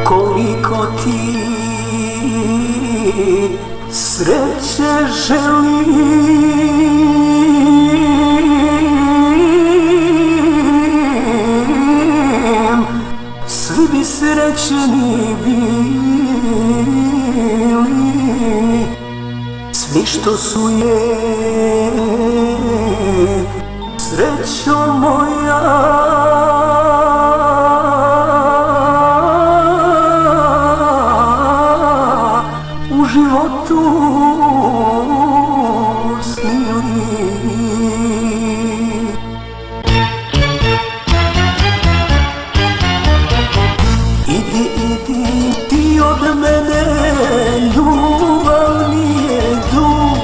Koliko ti sreće želim, svi bi srećeni bili, svi što su je srećo moja. U životu snili. Idi, idi ti od mene, ljubav nije dug.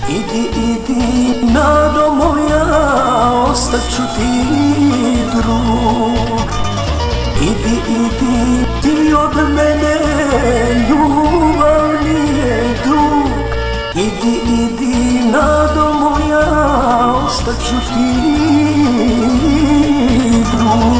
Idi, idi nado moja, ostaću ti drug. Idi, idi ti od mene, ljubav nije dug. Idi, idi nado moja, ostaću ti drug.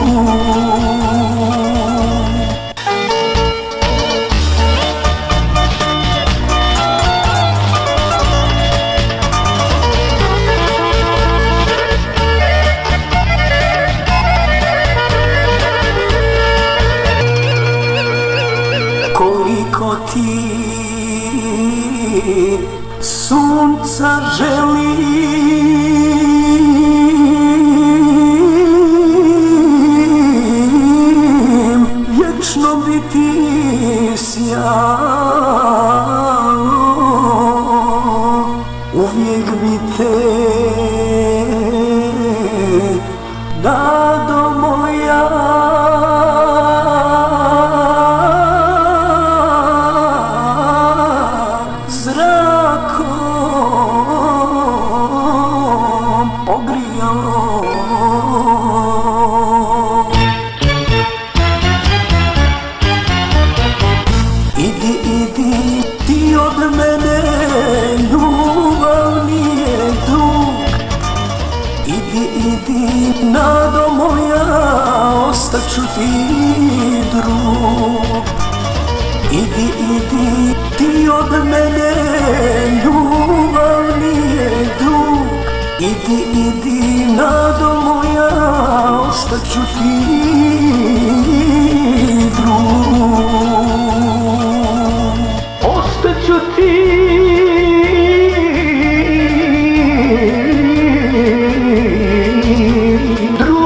Koliko ti sunca želim, vječno biti sjajno, uvijek bi te nado moja. Idi, idi ti od mene, ljubav nije dug. Idi, idi nado moja, ostaću ti drug. Idi, idi ti od mene, ljubav nije dug. Idi, idi nado moja, ostaću ti drug. Ostaću ti drug.